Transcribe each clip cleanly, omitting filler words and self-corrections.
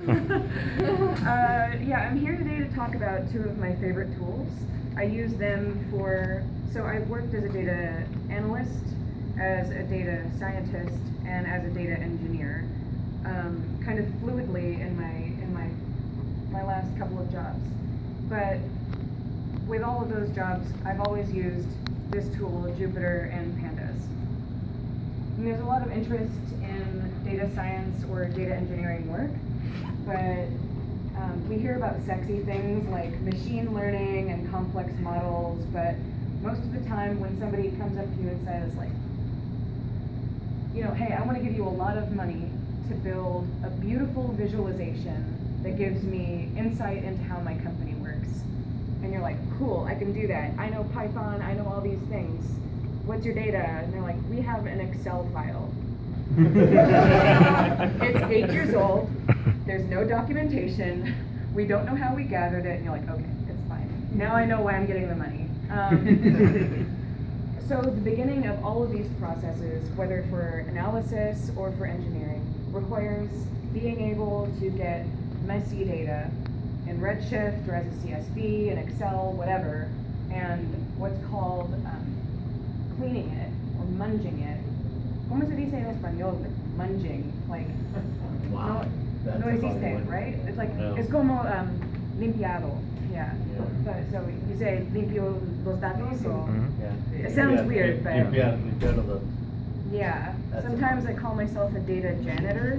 Yeah, I'm here today to talk about two of my favorite tools. I use them so I've worked as a data analyst, as a data scientist, and as a data engineer, kind of fluidly in my last couple of jobs. But with all of those jobs, I've always used this tool, Jupyter and Pandas. And there's a lot of interest in data science or data engineering work, but we hear about sexy things like machine learning and complex models, but most of the time when somebody comes up to you and says like, hey, I want to give you a lot of money to build a beautiful visualization that gives me insight into how my company works. And you're like, cool, I can do that. I know Python, I know all these things. What's your data? And they're like, we have an Excel file. It's 8 years old, there's no documentation, we don't know how we gathered it, and you're like, okay, it's fine. Now I know why I'm getting the money. So the beginning of all of these processes, whether for analysis or for engineering, requires being able to get messy data in Redshift or as a CSV, in Excel, whatever, and what's called cleaning it or munging it. ¿Cómo se dice en español? Munging, like, Wow. no existe, right? It's like, No. es como limpiado, yeah. So you say limpio los datos, or Yeah. it sounds weird, but Limpiar yeah. That's Sometimes I call myself a data janitor.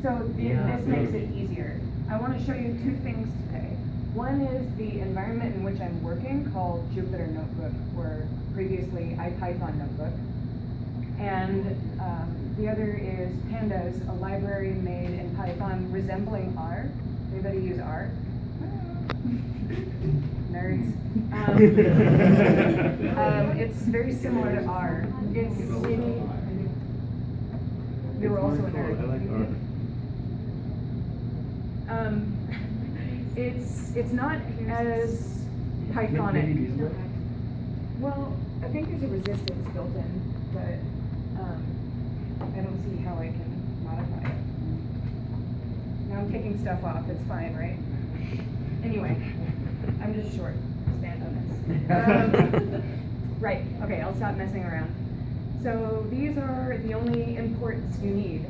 So this makes it easier. I want to show you two things today. One is the environment in which I'm working, called Jupyter Notebook, or previously IPython Notebook. And the other is Pandas, a library made in Python resembling R. Anybody use R? Nerds. It's very similar to R. It's maybe, you were also a nerd. I like R. It's not as Pythonic. Well, I think there's a resistance built in, but I don't see how I can modify it. Now I'm taking stuff off, it's fine, right? Anyway, I'm just short, stand on this. Right, okay, I'll stop messing around. So these are the only imports you need.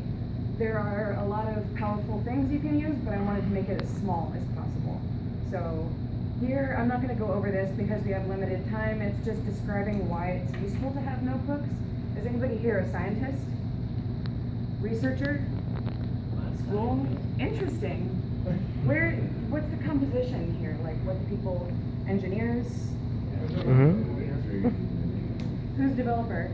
There are a lot of powerful things you can use, but I wanted to make it as small as possible. So here, I'm not going to go over this because we have limited time. It's just describing why it's useful to have notebooks. Is anybody here a scientist? Researcher? School? Interesting. What's the composition here? Like, what do people, engineers? Who's developer?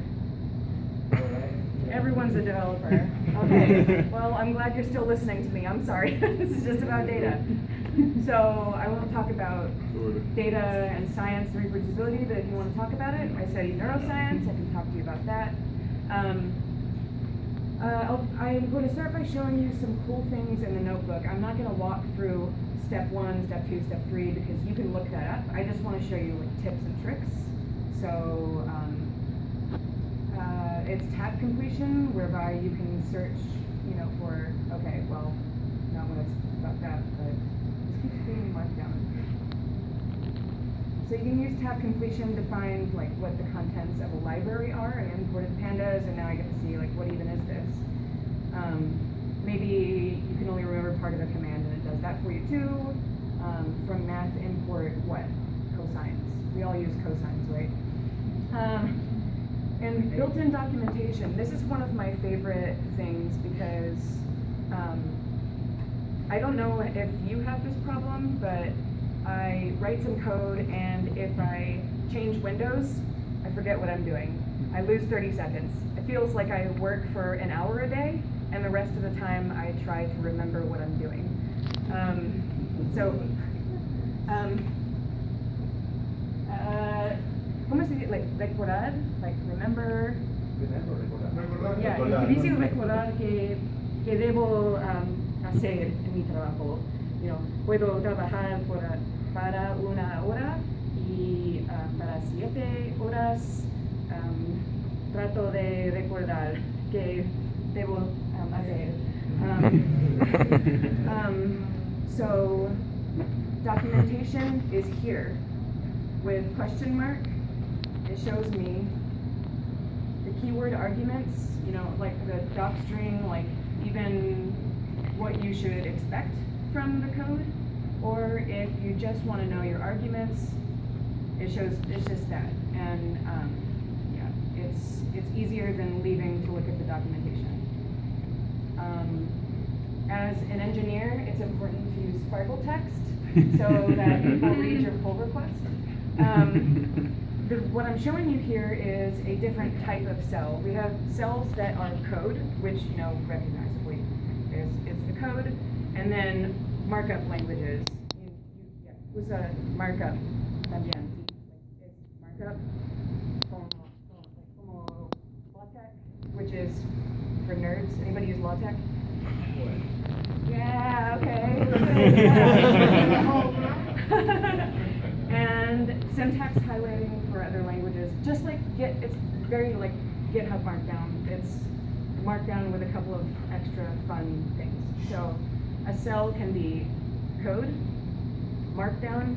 Everyone's a developer. Okay, well, I'm glad you're still listening to me. I'm sorry. This is just about data. So I won't talk about data and science and reproducibility, but if you want to talk about it, I study neuroscience. I can talk to you about that. I'm going to start by showing you some cool things in the notebook. I'm not going to walk through step 1, step 2, step 3, because you can look that up. I just want to show you like tips and tricks. So it's tab completion, whereby you can search, for, okay, well, not when it's about that, but just keep being marked down. So you can use tab completion to find like what the contents of a library are. I imported pandas, and now I get to see like what even is this. Maybe you can only remember part of a command, and it does that for you too. From math, import what? Cosines. We all use cosines, right? And built-in documentation. This is one of my favorite things because I don't know if you have this problem, but I write some code, and if I change windows, I forget what I'm doing. I lose 30 seconds. It feels like I work for an hour a day, and the rest of the time I try to remember what I'm doing. ¿Cómo se dice? Like, recordar? Like, remember? Yeah, es difícil recordar que debo hacer en mi trabajo. Puedo trabajar para una hora y para 7 horas trato de recordar que debo hacer. So documentation is here with question mark. It shows me the keyword arguments, you know, like the doc string, like even what you should expect from the code. Or if you just want to know your arguments, it's just that. And yeah, it's easier than leaving to look at the documentation. As an engineer, it's important to use Sparkle text so that people read your pull request. What I'm showing you here is a different type of cell. We have cells that are code, which you know recognizably is the code, and then markup languages. Usa markup también. Es markup como LaTeX, which is for nerds. Anybody use LaTeX? Yeah, okay. And syntax highlighting for other languages. Just like it's very like GitHub Markdown. It's Markdown with a couple of extra fun things. So a cell can be code, Markdown,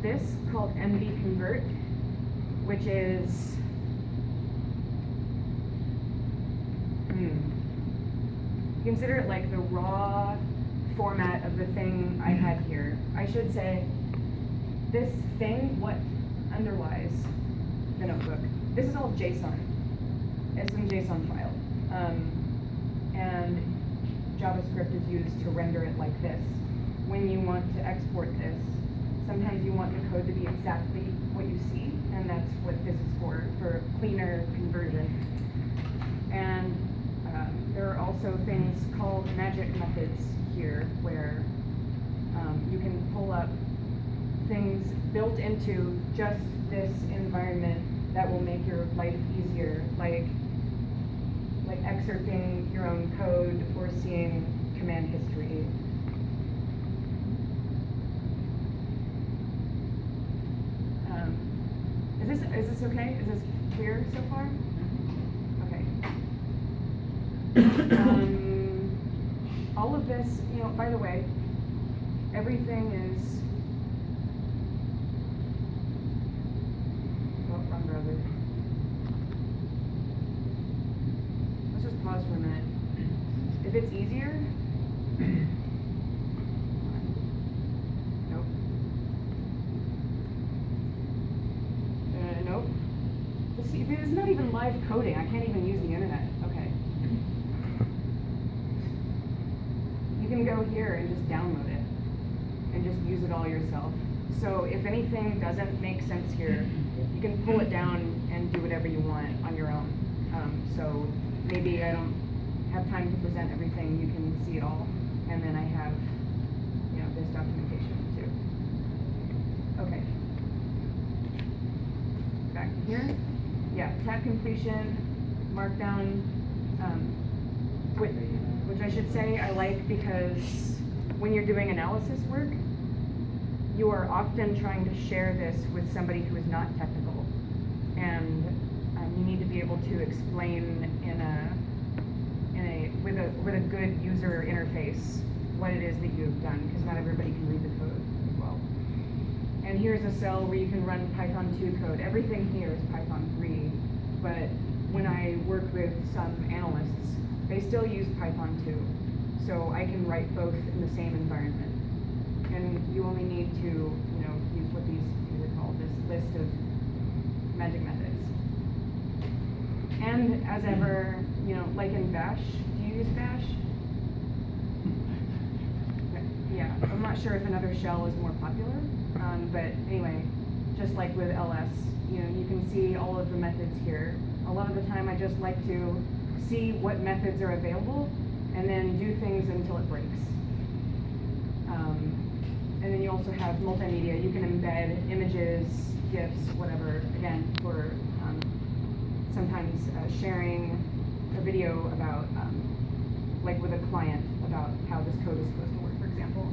this called MV convert, which is consider it like the raw format of the thing I had here. I should say this thing, what underlies the notebook. This is all JSON. It's in JSON file. And JavaScript is used to render it like this. When you want to export this, sometimes you want the code to be exactly what you see, and that's what this is for cleaner conversion. And there are also things called magic methods here, where you can pull up things built into just this environment that will make your life easier, like excerpting your own code or seeing command history. Is this okay? Is this clear so far? Okay. All of this, you know, by the way, everything is, oh, wrong browser. Let's just pause for a minute. If it's easier, nope. Nope. See, this is not even live coding. I can't even use the internet. Okay. You can go here and just download it and just use it all yourself. So if anything doesn't make sense here, you can pull it down and do whatever you want on your own. So maybe I don't have time to present everything. You can see it all, and then I have, you know, this documentation too. Okay. Back here. Yeah, tab completion, markdown, which I should say I like because when you're doing analysis work, you are often trying to share this with somebody who is not technical, and you need to be able to explain with a good user interface what it is that you've done, because not everybody can read the code as well. And here's a cell where you can run Python 2 code. Everything here is Python 3, but when I work with some analysts, they still use Python 2. So I can write both in the same environment. And you only need to, you know, use what these are called, this list of magic methods. And as ever, you know, like in Bash, do you use Bash? Yeah, I'm not sure if another shell is more popular, but anyway, just like with LS, you know, you can see all of the methods here. A lot of the time I just like to see what methods are available and then do things until it breaks. And then you also have multimedia. You can embed images, GIFs, whatever, again, for sometimes sharing a video about, like with a client, about how this code is supposed to work, for example,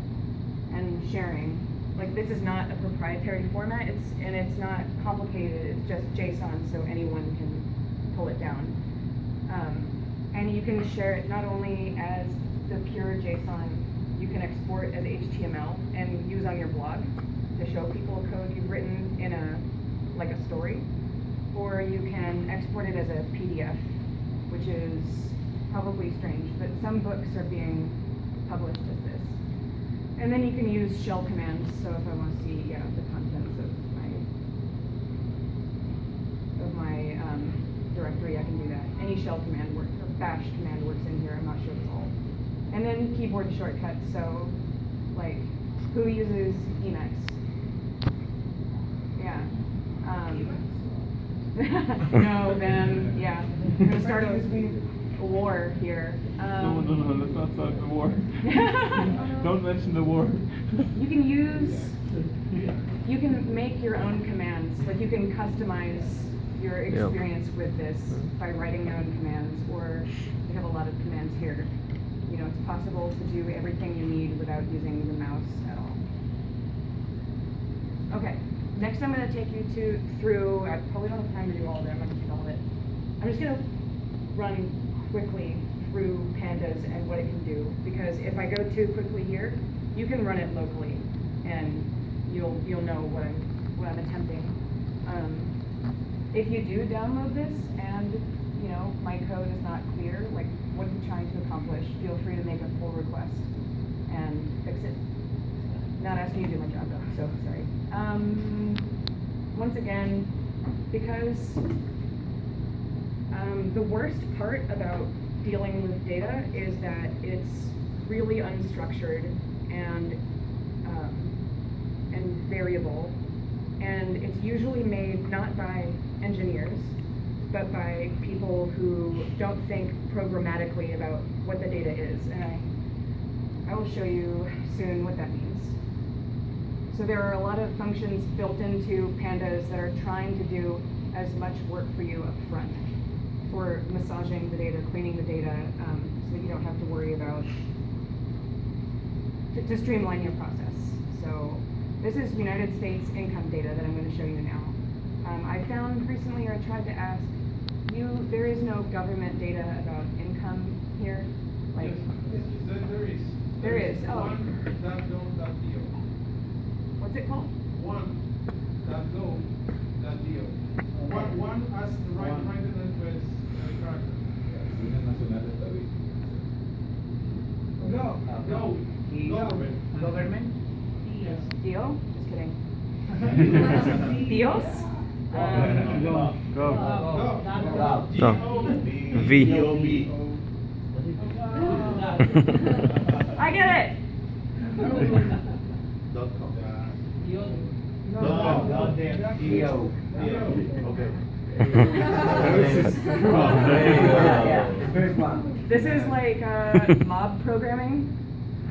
and sharing. Like, this is not a proprietary format, it's not complicated, it's just JSON, so anyone can pull it down. And you can share it not only as the pure JSON, you can export as HTML and use on your blog to show people code you've written in like a story, or you can export it as a PDF, which is probably strange, but some books are being published as this. And then you can use shell commands, so if I want to see, the contents of my directory, I can do that. Any shell command works, or bash command works in here, I'm not sure it's all. And then keyboard shortcuts, so like, who uses Emacs? Yeah. No, then, yeah. I'm gonna start a war here. No, let's not start the war. Don't mention the war. You can make your own commands, like you can customize your experience with this by writing your own commands, or you have a lot of commands here. You know, it's possible to do everything you need without using the mouse at all. Okay, next I'm going to take you through, I probably don't have time to do all of it, I'm not going to do all of it. I'm just going to run quickly through pandas and what it can do, because if I go too quickly here, you can run it locally, and you'll know what I'm attempting. If you do download this and my code is not clear, like what I'm trying to accomplish, feel free to make a pull request and fix it. Not asking you to do my job though, so sorry. Once again, because the worst part about dealing with data is that it's really unstructured and variable, and it's usually made not by engineers, but by people who don't think programmatically about what the data is, and I will show you soon what that means. So there are a lot of functions built into pandas that are trying to do as much work for you up front, for massaging the data, cleaning the data, so that you don't have to worry about, to streamline your process. So this is United States income data that I'm going to show you now. I found recently, or I tried to ask you, there is no government data about income here? Like, Yes, there is. There is, oh. One.gov.do. What's it called? One.gov.do. One has the right address character. Go. Government. Government? Yes. Dio? Just kidding. Dios? Go. Go. V. I get it! This is like mob programming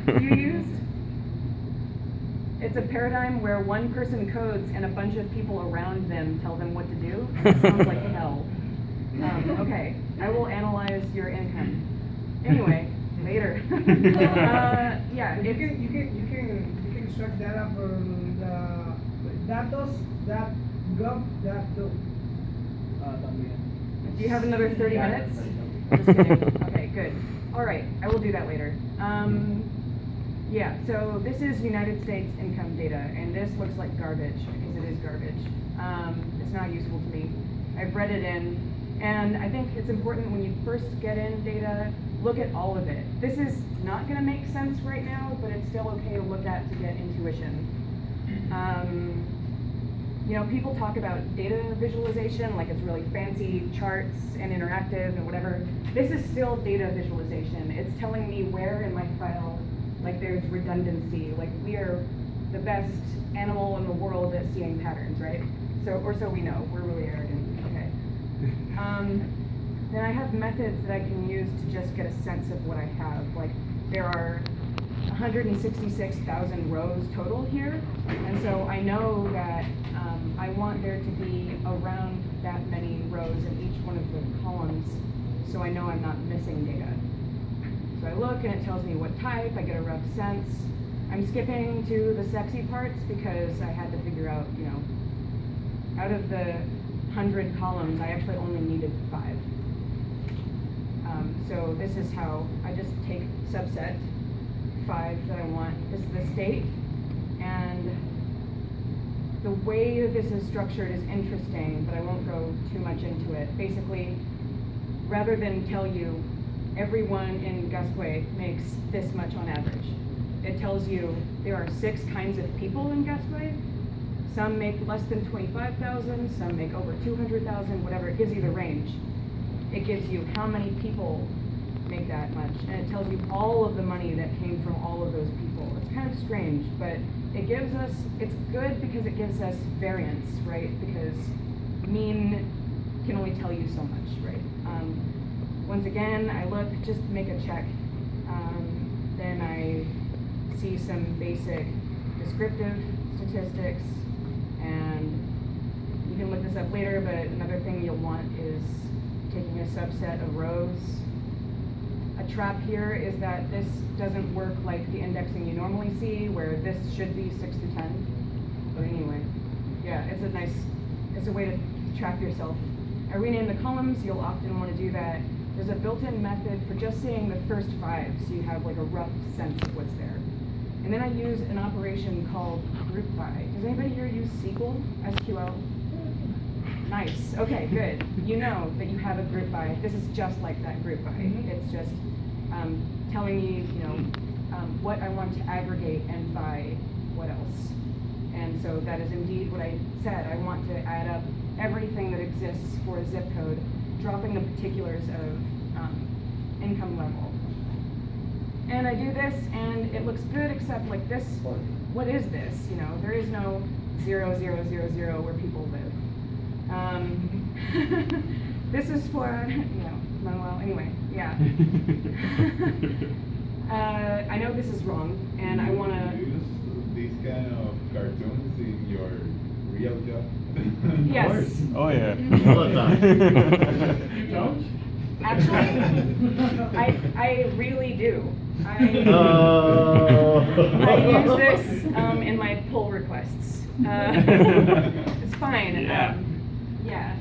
you used. It's a paradigm where one person codes and a bunch of people around them tell them what to do. It sounds like hell. Okay, I will analyze your income. Anyway, later. Yeah, You can extract data from the datos.gov.do. Do you have another 30 minutes? Just kidding. Okay, good. All right, I will do that later. Yeah, so this is United States income data, and this looks like garbage, because it is garbage. It's not useful to me. I've read it in, and I think it's important when you first get in data, look at all of it. This is not going to make sense right now, but it's still okay to look at to get intuition. People talk about data visualization, like it's really fancy charts and interactive and whatever. This is still data visualization. It's telling me where in my file, like there's redundancy, like we are the best animal in the world at seeing patterns, right? So we know, we're really arrogant, okay. Then I have methods that I can use to just get a sense of what I have. Like there are 166,000 rows total here, and so I know that I want there to be around that many rows in each one of the columns, so I know I'm not missing data. So I look and it tells me what type, I get a rough sense. I'm skipping to the sexy parts because I had to figure out, out of the 100 columns, I actually only needed 5. 5. So this is how I just take subset 5 that I want. This is the state, and the way that this is structured is interesting, but I won't go too much into it. Basically, rather than tell you everyone in Gasquet makes this much on average, it tells you there are 6 kinds of people in Gasquet. Some make less than 25,000, some make over 200,000, whatever. It gives you the range. It gives you how many people make that much, and it tells you all of the money that came from all of those people. It's kind of strange, but it gives us, it's good because it gives us variance, right? Because mean can only tell you so much, right? Once again, I look, just make a check. Then I see some basic descriptive statistics, and you can look this up later, but another thing you'll want is taking a subset of rows. A trap here is that this doesn't work like the indexing you normally see, where this should be 6 to 10. But anyway, yeah, it's a way to trap yourself. I rename the columns, you'll often want to do that. There's a built-in method for just saying the first 5, so you have like a rough sense of what's there. And then I use an operation called group by. Does anybody here use SQL, SQL? Nice, okay, good. You know that you have a group by. This is just like that group by. It's just telling me, what I want to aggregate and by what else. And so that is indeed what I said. I want to add up everything that exists for a zip code, dropping the particulars of income level. And I do this, and it looks good, except like this, what is this? There is no 0, 0, 0, 0 where people live. This is for, well, anyway, yeah. I know this is wrong, and I want to... Do you use these kind of cartoons in your real job? Yes. Oh yeah. All the time. You don't? Actually, I really do. I Oh. use this in my pull requests. It's fine. Yeah. Yeah.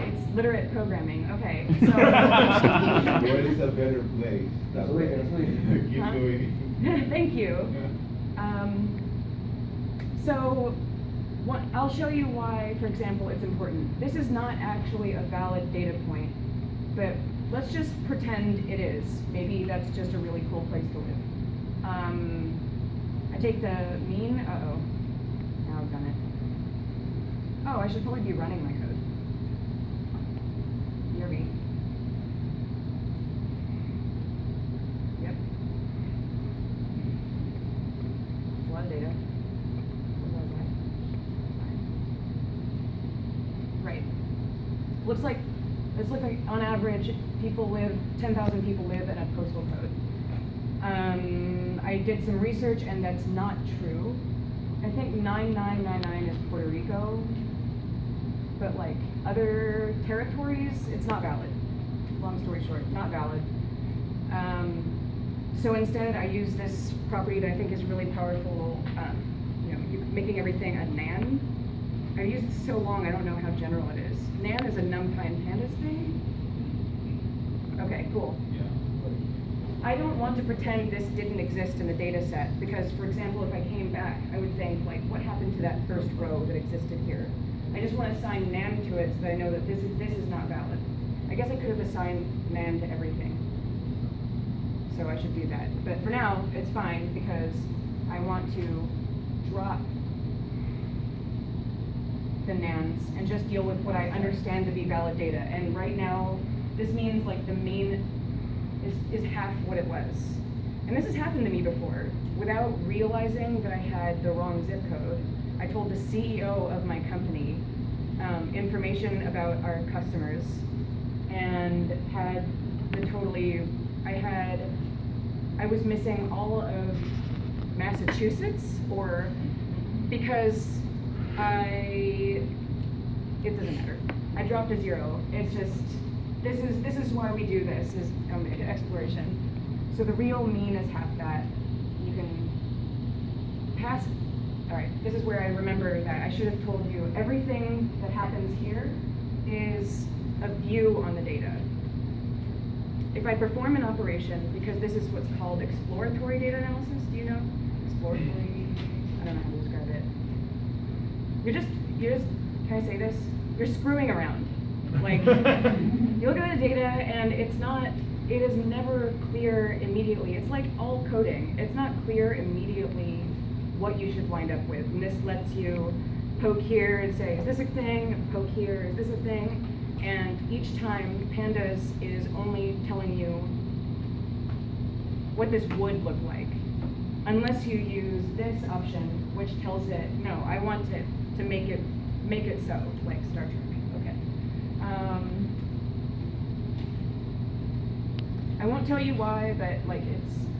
It's literate programming. Okay. So. Where is a better place? That's weird, that's weird. Keep Huh? going. Thank you. So, I'll show you why, for example, it's important. This is not actually a valid data point, but let's just pretend it is. Maybe that's just a really cool place to live. I take the mean. Uh-oh. Now I've done it. Oh, I should probably be running my code. BRB. Yep. It's a lot of data. What was that? Right. Looks like on average, 10,000 people live in a postal code. I did some research, and that's not true. I think 9999 is Puerto Rico, but like other territories, it's not valid. Long story short, not valid. So instead, I use this property that I think is really powerful. Making everything a nan. I've used it so long, I don't know how general it is. Nan is a NumPy and Pandas thing. Okay, cool. Yeah. I don't want to pretend this didn't exist in the data set, because, for example, if I came back, I would think, like, what happened to that first row that existed here? I just want to assign nan to it so that I know that this is not valid. I guess I could have assigned nan to everything. So I should do that. But for now, it's fine, because I want to drop the nans and just deal with what I understand to be valid data. And right now, this means like the mean is half what it was. And this has happened to me before. Without realizing that I had the wrong zip code, I told the CEO of my company information about our customers, and had I was missing all of Massachusetts, because it doesn't matter. I dropped a 0. It's just, this is why we do this, is exploration. So the real mean is half that. You can pass, all right, this is where I remember that I should have told you everything that happens here is a view on the data. If I perform an operation, because this is what's called exploratory data analysis, do you know? Exploratory, I don't know how to describe it. You're just, can I say this? You're screwing around. Like, you look at the data and it is never clear immediately. It's like all coding. It's not clear immediately what you should wind up with. And this lets you poke here and say, is this a thing? Poke here, is this a thing? And each time, Pandas is only telling you what this would look like. Unless you use this option, which tells it, no, I want it to make it so, like Star Trek. Okay. I won't tell you why, but like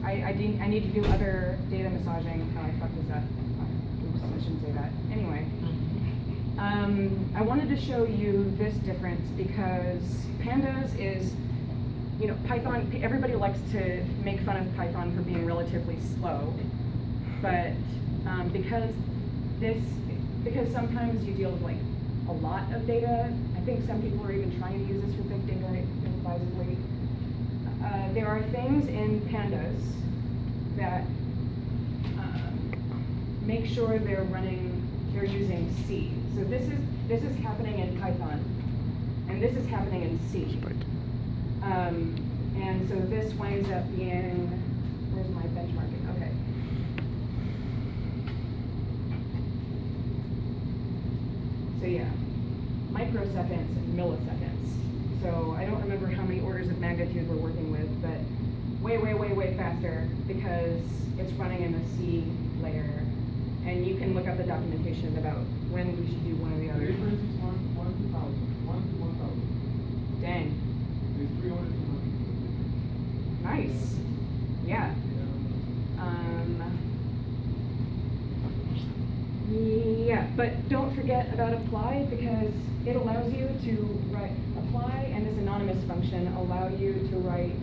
I need to do other data massaging. Oh, I fucked this up. Oops, I shouldn't say that. Anyway. I wanted to show you this difference because Pandas is, you know, Python, everybody likes to make fun of Python for being relatively slow, but because sometimes you deal with like a lot of data, I think some people are even trying to use this for big data advisedly. There are things in Pandas that make sure they're using C. So this is happening in Python, and this is happening in C. And so this winds up being, where's my benchmarking? Okay. So yeah, microseconds and milliseconds. So I don't remember how many orders of magnitude we're working with, but way faster because it's running in the C layer. And you can look up the documentation about when we should do one or the The other. difference is 1 to 1,000. 1 to 1,000. Dang. There's 300 to 1. Nice. Yeah. Yeah, but don't forget about apply because it allows you to write apply, and this anonymous function allow you to write,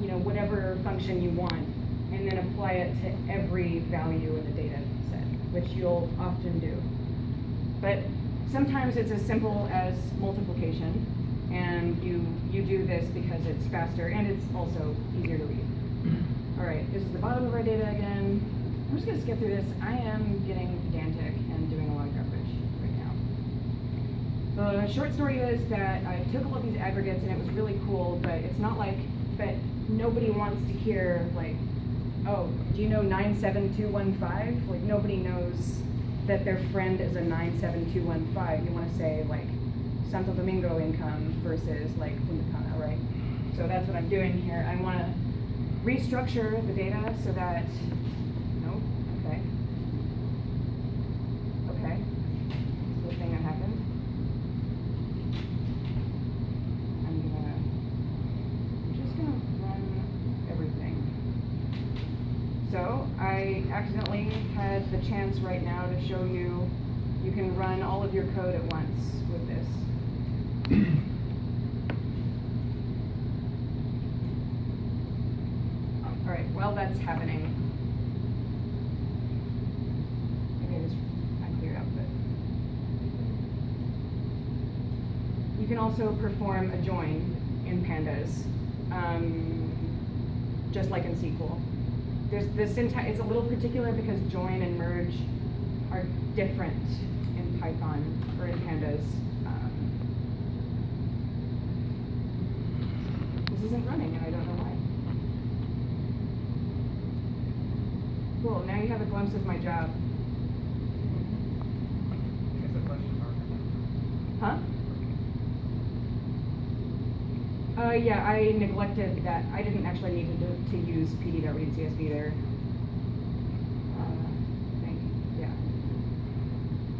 you know, whatever function you want, and then apply it to every value in the data set, which you'll often do. But sometimes it's as simple as multiplication, and you do this because it's faster and it's also easier to read. All right, this is the bottom of our data again. I'm just gonna skip through this. I am getting pedantic and doing a lot of garbage right now. The short story is that I took all of these aggregates and it was really cool, but it's not like, but nobody wants to hear like, oh, do you know 97215? Like nobody knows that their friend is a 97215. You wanna say like Santo Domingo income versus like Dominicana, right? So that's what I'm doing here. I wanna restructure the data so that, no, okay. Okay, this is the thing that happened. I'm just gonna run everything. So I accidentally had the chance right now to show you, you can run all of your code at once with this. All right, while that's happening, maybe I clear out, but you can also perform a join in Pandas, just like in SQL. There's the syntax, it's a little particular because join and merge are different in Python or in Pandas. This isn't running and I don't know why. Cool, now you have a glimpse of my job. It's a question mark. Huh? Yeah, I neglected that. I didn't actually need to use pd.readcsv there. I think, yeah.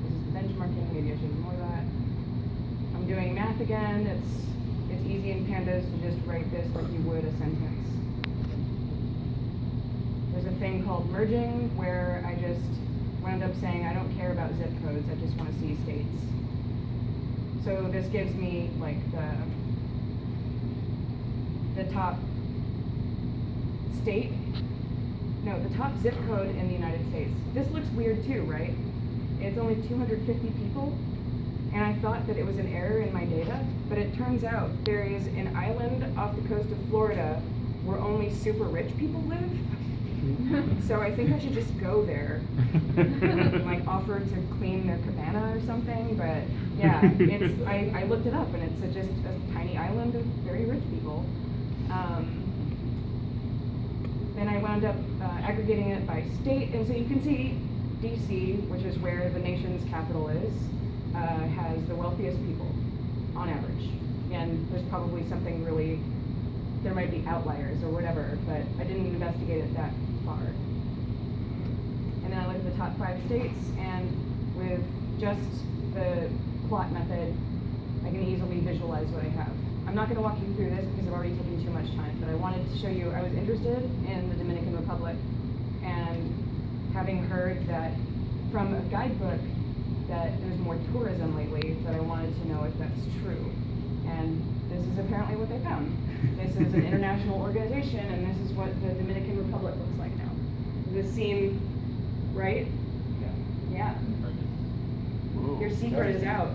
This is the benchmarking, maybe I should ignore that. I'm doing math again. It's easy in Pandas to just write this like you would a sentence. There's a thing called merging where I just wound up saying I don't care about zip codes, I just want to see states. So this gives me like the top state, no, the top zip code in the United States. This looks weird too, right? It's only 250 people. and I thought that it was an error in my data, but it turns out there is an island off the coast of Florida where only super rich people live. So I think I should just go there, and, like, offer to clean their cabana or something. But yeah, I looked it up, and it's just a tiny island of very rich people. Then I wound up aggregating it by state, and so you can see DC, which is where the nation's capital is, has the wealthiest people on average. And there's probably something really, there might be outliers or whatever, but I didn't investigate it that far. And then I looked at the top 5 states, and with just the plot method, I can easily visualize what I have. I'm not going to walk you through this because I've already taken too much time, but I wanted to show you, I was interested in the Dominican Republic, and having heard that from a guidebook that there's more tourism lately, that I wanted to know if that's true. And this is apparently what they found. This is an international organization, and this is what the Dominican Republic looks like now. Does this seem right? Yeah. Whoa. Your secret is out.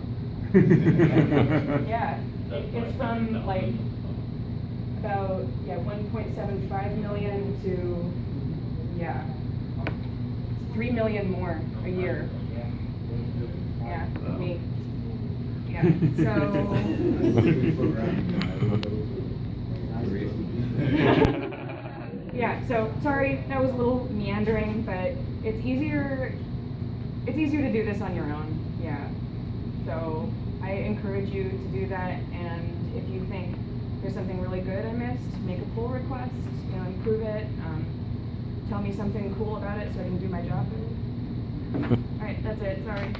Yeah. It's from like about 1.75 million to 3 million more a year. Yeah, me. Yeah. So yeah, so sorry, that was a little meandering, but it's easier to do this on your own. Yeah. So I encourage you to do that, and if you think there's something really good I missed, make a pull request, improve it, tell me something cool about it so I can do my job better. All right, that's it, sorry.